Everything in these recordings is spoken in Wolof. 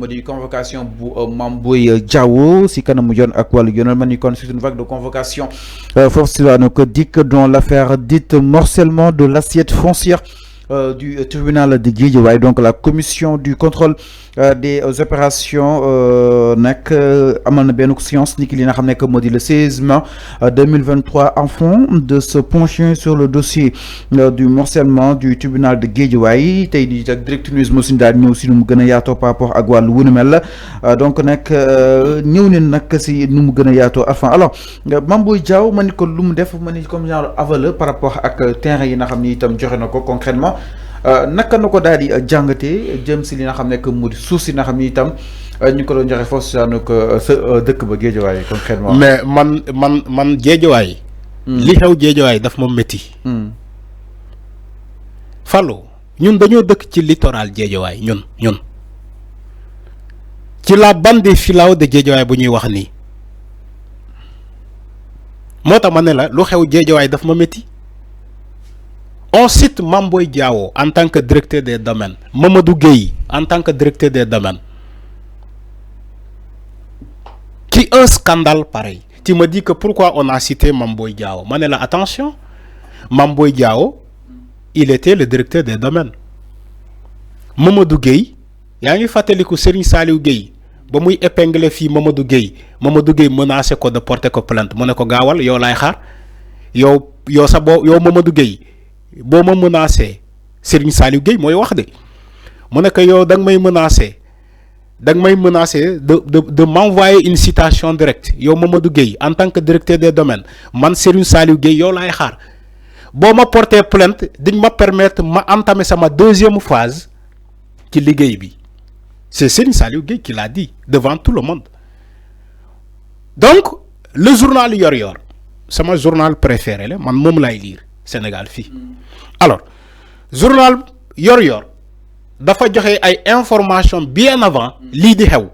moo di convocation bu Mame Boye Diao si kanamu yoon ak wàllu yoonal man ni kon c'est une vague de convocation foofu si waanu ko dikk dans l'affaire dite morcellement de l'assiette foncière du tribunal de Guédiawaye. Donc la commission du contrôle des opérations nag amal na benn séance ni ki li nga xam ne que moo di le 16 mai 2023 afin de se pencher sur le dossier du morcellement du tribunal de Guédiawaye. tey di ak Direct News moo suñu daal ñëw si nu mu gën a yaatoo par rapport ak wàllu wu nu mel donc nag ñëw ne nag si nu mu gën a yaatoo enfin alors Mame Boye Diao ma ni ko lu mu def ma ni comme genre avale par rapport ak terrain yi nga xam ni itam joxe na ko concrètement naka na ko daal di jàngatee jëm si li nga xam ne que mu di suuf si nga xam ni itam ñu ko doon joxe foofu si ko sa dëkk ba Guédiawaye concrètement. mais man Guédiawaye. li xew Guédiawaye daf ma métti. Fallou ñun dañoo dëkk ci littoral Guédiawaye ñun ci la bande des filao de Guédiawaye bu ñuy wax nii moo tax ma ne la lu xew Guédiawaye daf ma métti. On cite Mame Boye Diao en tant que directeur des domaines, Mamadou Gueye en tant que directeur des domaines. Qui un scandale pareil. Tu me dis que pourquoi on a cité Mame Boye Diao. Manela, attention, Mame Boye Diao, il était le directeur des domaines. Mamadou Gueye, il y a une fatalité Serigne Saliou Gueye. Ba muy épingler fi Mamadou Gueye menacé ko de porter ko plainte. Mo ne ko gawal yow lay xaar. Yow Mamadou Gueye. boo ma menacé Serigne Saliou Gueye mooy wax de mu ne ko yow da nga may menacé de m'envoyer une citation directe yow Mamadou Gueye en tant que directeur des domaines man Serigne Saliou Gueye yow laay xaar boo ma porter plainte diñ ma permettre ma entamer sama deuxième phase ci liggéey bi c'est Serigne Saliou Gueye qui l'a dit devant tout le monde. Donc le journal Yor-Yor sama journal préféré la man moom laay lire Sénégal fii. Alors journal Yor-Yor dafa joxe ay information bien avant lii di xew.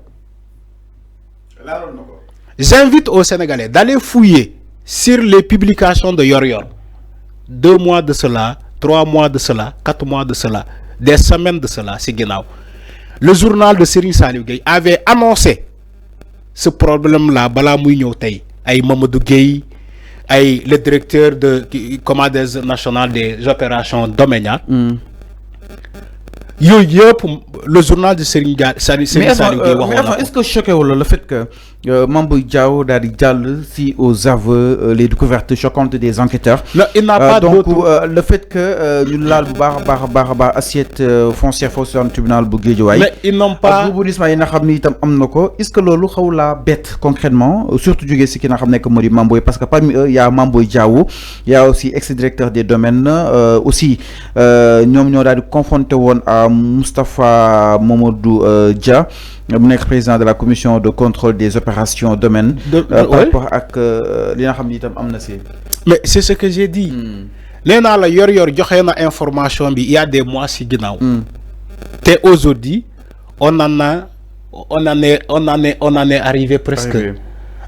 J'invite aux Sénégalais d'aller fouiller sur les publications de Yor-Yor 2 mois de cela 3 mois de cela 4 mois de cela des semaines de cela si ginnaaw le journal de Serigne Saliou Gueye avait annoncé ce problème là balaa muy ñëw tey ay Mamadou Gueye ay le directeur de commandement national des opérations domaniales. Le journal de Serigne Saliou Gueye mais est-ce que choqué wala le fait que Mame Boye Diao daal di jàll si aux aveux les découvertes choquantes des enquêteurs. Non, il n'a pas donc le fait que ñu laal bu baax assiette foncière foofu sur le tribunal bu Guédiawaye. Mais ils n'ont pas rebondissement yi nga xam ni itam am na ko est-ce que loolu xaw laa bett concrètement surtout jógee si ki nga xam ne que moo di Mame Boye parce que parmi eux y a Mame Boye Diao y a aussi ex-directeur des domaines aussi ñoom ñoo daal di confronté woon à Moustapha Mamadou Dia mu nekk président de la commission de contrôle des opérations domaines par rapport ak li nga xam ni itam am na si. Mais c'est ce que j'ai dit. nee naa la Yor-Yor joxe na information bi il y a des mois si ginnaaw. te aujourd'hui on en est arrivé presque.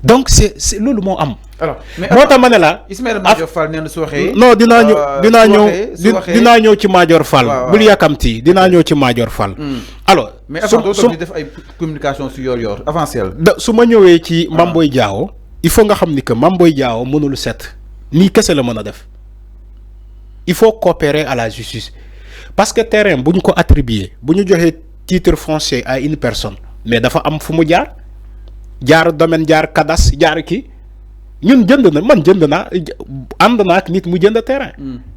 Donc c'est loolu moo am. alors mais moo tax ma ne la. Ismaïla Madior Fall nee na su waxee. non dinaa ñëw ci Madior Fall. bul yàkkamti dinaa ñëw ci Madior Fall. alors mais avant su def ay communication su Yor-Yor avancé su ma ñëwee ci Mame Boye Diao il faut nga xam ni que Mame Boye Diao mënul set nii kese la mën a def il faut coopérer à la justice parce que terrain bu ñu ko attribuer bu ñu joxee titre foncier à une personne mais dafa am fu mu jaar domaine jaar cadastre jaar kii ñun jënd naa ànd naa ak nit mu jënd terrain.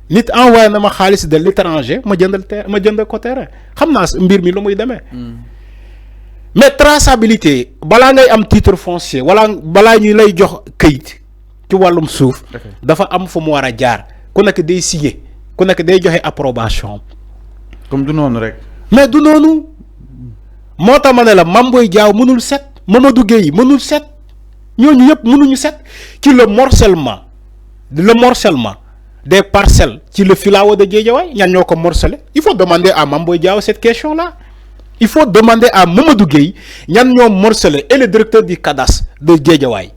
nit envoyé na ma xaalis de l'étranger ma jënd ko terrain xam naa mbir mi lu muy demee. mais traçabilité balaa ngay am titre foncier wala balaa ñu lay jox këyit ci wàllum suuf. dafa am fu mu war a jaar ku nekk day signer ku nekk day joxe approbation. comme du noonu rek. mais du noonu moo tax ma ne la Mame Boye Diao mënul set. Mamadou Gueye mënul set ñooñu yëpp mënuñu set ci le morcellement des parcelles ci le filao de Guédiawaye ñan ñoo ko morcelé il faut demander à Mame Boye Diao cette question là il faut demander à Mamadou Gueye ñan ñoo morcelé et le directeur du cadastre de Guédiawaye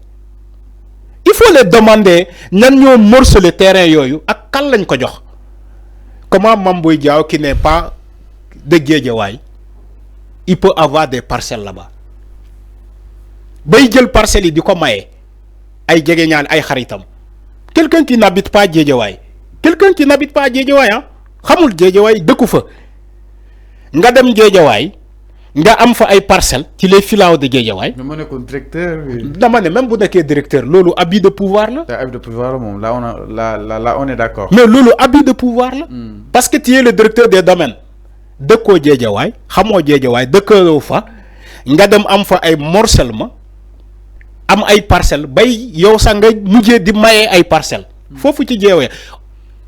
il faut les demander ñan ñoo morcelé terrain yooyu ak kan lañ ko jox comment Mame Boye Diao qui n'est pas de Guédiawaye il peut avoir des parcelles là-bas bay jël parcelles yi di ko maye ay jegeñaal ay xaritam quelqu'un qui n'habite pas Guédiawaye hein xamul Guédiawaye dëkku fa nga dem Guédiawaye nga am fa ay parcelles ci les filao de Guédiawaye. dama nekkoon directeur. dama ne même bu nekkee directeur loolu abus de pouvoir la. abus de pouvoir moom là on est d'accord. mais loolu abus de pouvoir la. parce que tu es le directeur des domaines dëkkoo Guédiawaye xamoo Guédiawaye dëkkoo fa nga dem am fa ay morcellement am ay parcelles bay yow sax nga mujjee di maye ay parcelles. foofu ci Guédiawaye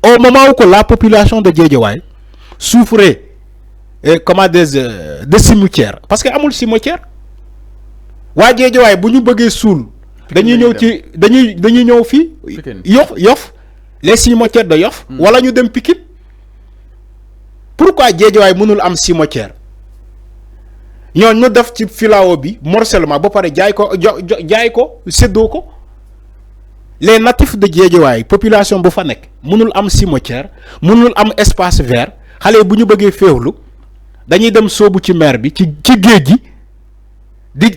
au moment où la population de Guédiawaye souffrait. Comment des de cimetière parce que amul cimetière waa Guédiawaye bu ñu bëggee suul dañuy ñëw ci dañuy ñëw fii Yoff les cimetières de Yoff wala ñu dem Pikine pourquoi Guédiawaye mënul am cimetière ñoo ñu def ci filao bi morcellement ba pare jaay ko séddoo ko les natifs de Guédiawaye population bu fa nekk mënul am cimetière mënul am espace vert xale bu ñu bëggee féewlu dañuy dem soobu ci mer bi ci géej gi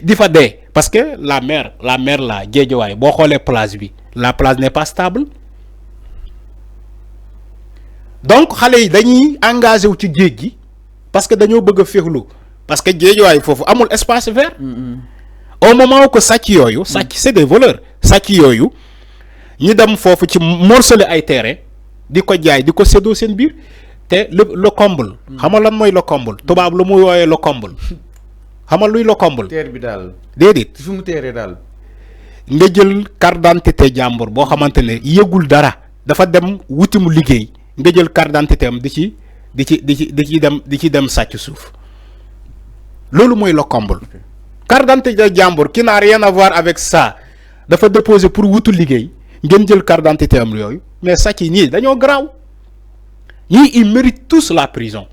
di fa dee parce que la mer la Guédiawaye boo xoolee plage bi la plage n'est pas stable donc xale yi dañuy engagé wu ci géej gi parce que dañoo bëgg a féexlu parce que Guédiawaye foofu amul espace vert au moment où sàcc yooyu sàcc c'est des voleurs sàcc yooyu ñu dem foofu ci morceler ay terrain di ko jaay di ko séddoo seen biir te le comble xamal lan mooy le comble tubaab lu muy wooyee le comble xamal luy le comble terre bi daal déedéet fi mu teeree daal nga jël carte d'identité jàmbur boo xamante ne yëgul dara dafa dem wuti mu liggéey nga jël carte d'identité am di ci dem sàcc suuf loolu mooy le comble carte d'identité jàmbur qui n'a rien à voir avec ça dafa déposer pour wutu liggéey ngeen jël carte d'identité am yooyu mais sàcc yi ñii dañoo garaaw ñii ils méritent tous la prison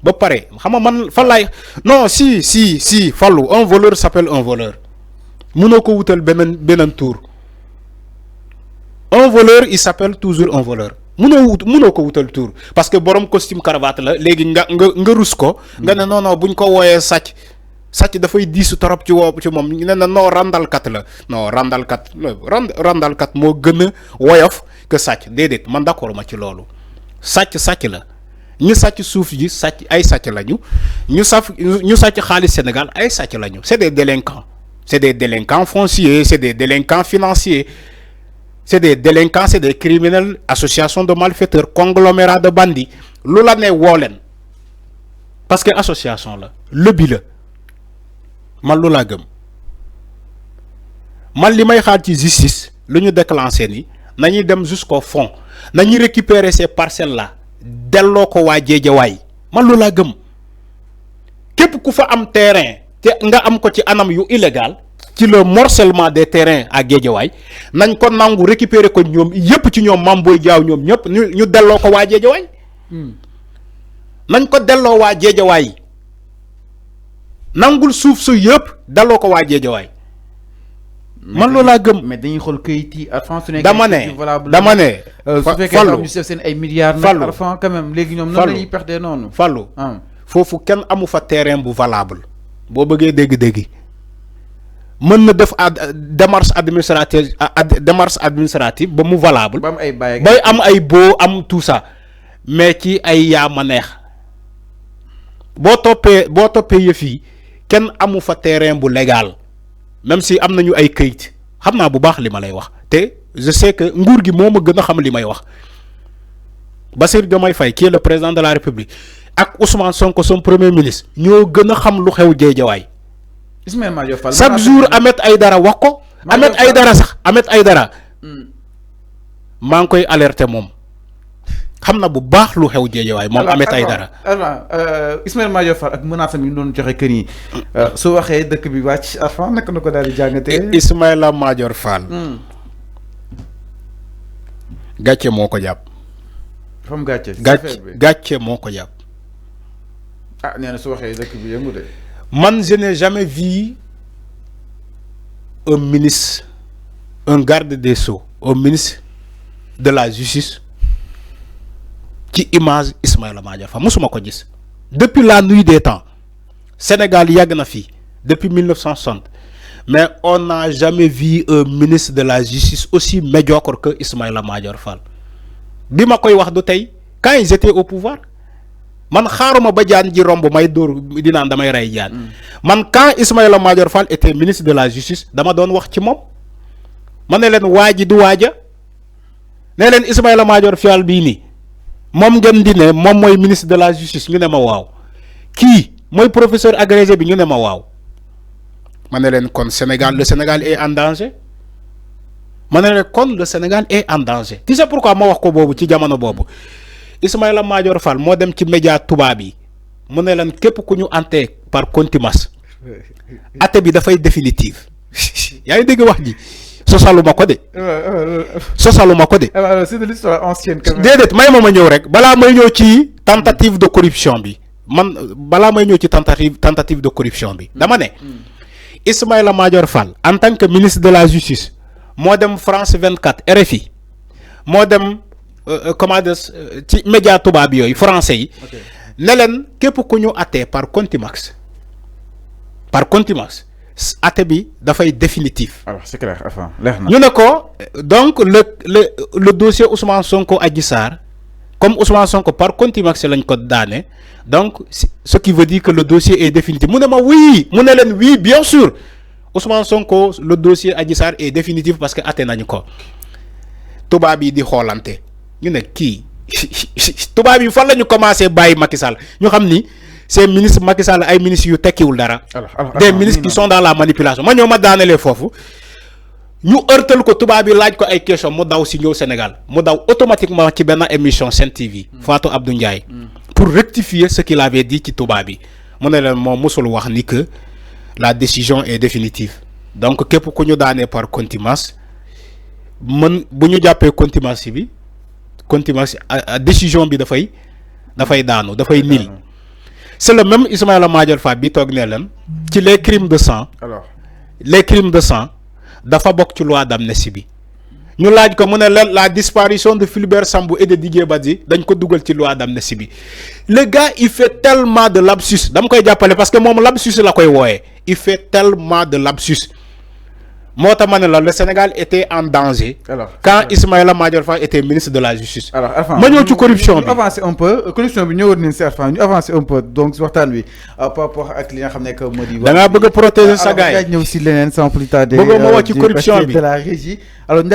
ba pare xam nga man fan laay non si Fallou un voleur s'appelle un voleur mënoo ko wutal beneen tour un voleur il s'appelle toujours un voleur mënoo ko wutal tour parce que borom costume cravate la léegi nga rus ko nga ne non buñ ko wooyee sàcc dafay diisu torop ci moom ñu ne non randalkat la non randalkat moo gën a woyof que sàcc déedéet man d'accord ma ci loolu sàcc la ñu sàcc suuf ji sàcc ay sàcc lañu ñu sàcc xaalis Sénégal ay sàcc lañu c'est des délinquants fonciers c'est des délinquants financiers c'est des délinquants c'est des criminels association de malfaiteurs conglomérat de bandits lu la ne woo leen parce que association la lobby la man lu laa gëm man li may xaar ci justice lu ñu déclenché ni nañuy dem jusqu'au fond nañuy récupérer ces parcelles là delloo ko waa Guédiawaye man lu laa gëm képp ku fa am terrain te nga am ko ci anam yu illégal ci le morcellement des terrains à Guédiawaye nañ ko nangu récupérer ko ñoom yépp ci ñoom Mame Boye Diao ñoom ñëpp ñu delloo ko waa Guédiawaye nañ ko delloo waa Guédiawaye nangul suuf su yëpp delloo ko waa Guédiawaye man loolu laa gëm mais dañuy xool këyit yi Arfan su dama ne su fekkee ñu def seen ay milliards nag Arfan quand même léegi ñoom noonu lañuy perdre noonu Fallou foofu kenn amu fa terrain bu valable boo bëggee dégg-dégg mën na def démarche administrative ba mu valable ba am ay bay am ay boo am tout ça mais ci ay yaa ma neex boo toppee yëf yi kenn amu fa terrain bu légal même si am nañu ay këyit xam naa bu baax li ma lay wax te je sais que nguur gi moo ma gën a xam li may wax Bassirou Diomaye Faye qui est le président de la République ak Ousmane Sonko son premier ministre ñoo gën a xam lu xew Guédiawaye Ismaïla Madior Fall chaque jour Ahmed Aïdara wax ko Ahmed Aïdara maa ngi koy alerter moom xam na bu baax lu xew Guédiawaye moom Ahmed Aïdara Ismaïla Madior Fall ak menace am yi doon joxe kër yi su waxee dëkk bi wàcc Arfan naka na ko daal di jàngatee Ismaïla Madior Fall gàcce moo ko jàpp fam gàcce moo ko jàpp nee na su waxee dëkk bi yëngu de man je n'ai jamais vu un ministre un garde des Sceaux un ministre de la justice ci image Ismaïla Madior Fall musuma ko gis depuis la nuit des temps Sénégal yàgg na fi depuis 1960 mais on n'a jamais vu un ministre de la justice aussi médiocre que Ismaïla Madior Fall bi ma koy wax du tey quand ils étaient au pouvoir man xaaruma ba jaan ji romb may dóor di naan damay rey jaan man quand Ismaïla Madior Fall était ministre de la justice dama doon wax ci moom ma ne leen waa ji du waaja ne leen Ismaïla Madior Fall bii nii moom ngeen di ne moom mooy ministre de la justice ñu ne ma waaw kii mooy professeur agrégé bi ñu ne ma waaw ma ne leen kon Sénégal le Sénégal est en danger ma ne leen kon le Sénégal est en danger tu sais pourquoi ma wax ko boobu ci jamono boobu Ismaïla Madior Fall moo dem ci média tubaab yi mu ne leen képp ku ñu ante par contumace ate bi dafay définitive yaa ngi dégg wax ji sosaluma ko de. sosaluma ko de. C'est de l'histoire ancienne quand même. déedéet may ma ñëw rek balaa may ñëw ci tentative de corruption bi man balaa may ñëw ci tentative de corruption bi dama ne Ismaïla Madior Fall en tant que ministre de la justice moo dem France 24 RFI moo dem comment dire ci média tubaab yooyu français yi ne leen képp ku ñu attee par contumace ate bi dafay définitif. Alors c'est clair enfin leer na. ñu ne ko donc le dossier Ousmane Sonko Adji Sarr comme Ousmane Sonko par contumace lañ ko daane donc ce qui veut dire que le dossier est définitif mu ne ma oui mu ne leen oui bien sûr Ousmane Sonko le dossier Adji Sarr est définitif parce que atte nañu ko tubaab yi di xoolante ñu ne kii tubaab yi fan la ñu commencé bàyyi Macky Sall ñu xam ni ces ministres Macky Sall ay ministres yu tekkiwul dara. Des ministres qui sont dans la manipulation ma ñëw ma daanelee foofu ñu ërtal ko tubaab yi laaj ko ay question mu daw si ñëw Sénégal mu daw automatiquement ci benn émission Sen TV Fatou Abdou Ndiaye pour rectifier ce qu'il avait dit ci tubaab yi mu ne leen moom mosul wax ni que la décision est définitive donc képp ku ñu daanee par contumace mën bu ñu jàppee contumace bi décision bi dafay daanu dafay nil. C'est le même Ismaïla Madior Fall bi toog ne leen ci les crimes de sang. Alors les crimes de sang dafa bokk ci loi d'amnistie bi ñu laaj ko mu ne leen la disparition de Fulbert Sambou et de Didier Badji dañ ko dugal ci loi d'amnistie bi le gars il fait tellement de lapsus dama koy jàppale parce que moom lapsus la koy wooyee il fait tellement de lapsus moo tax ma ne la le Sénégal était en danger. Alors quand Ismaïla Madior Fall était ministre de la justice. Alors ma ñëw ci corruption bi ñu avancer un peu corruption bi ñëwoon nañ si enfin ñu avancer un peu donc waxtaan wi par rapport ak li nga xam ne que moo di. da ngaa bëgg a protéger sa gars yi ñëw si leneen sans plus tarder. bëgg ma wax ci corruption bi de la régie alors.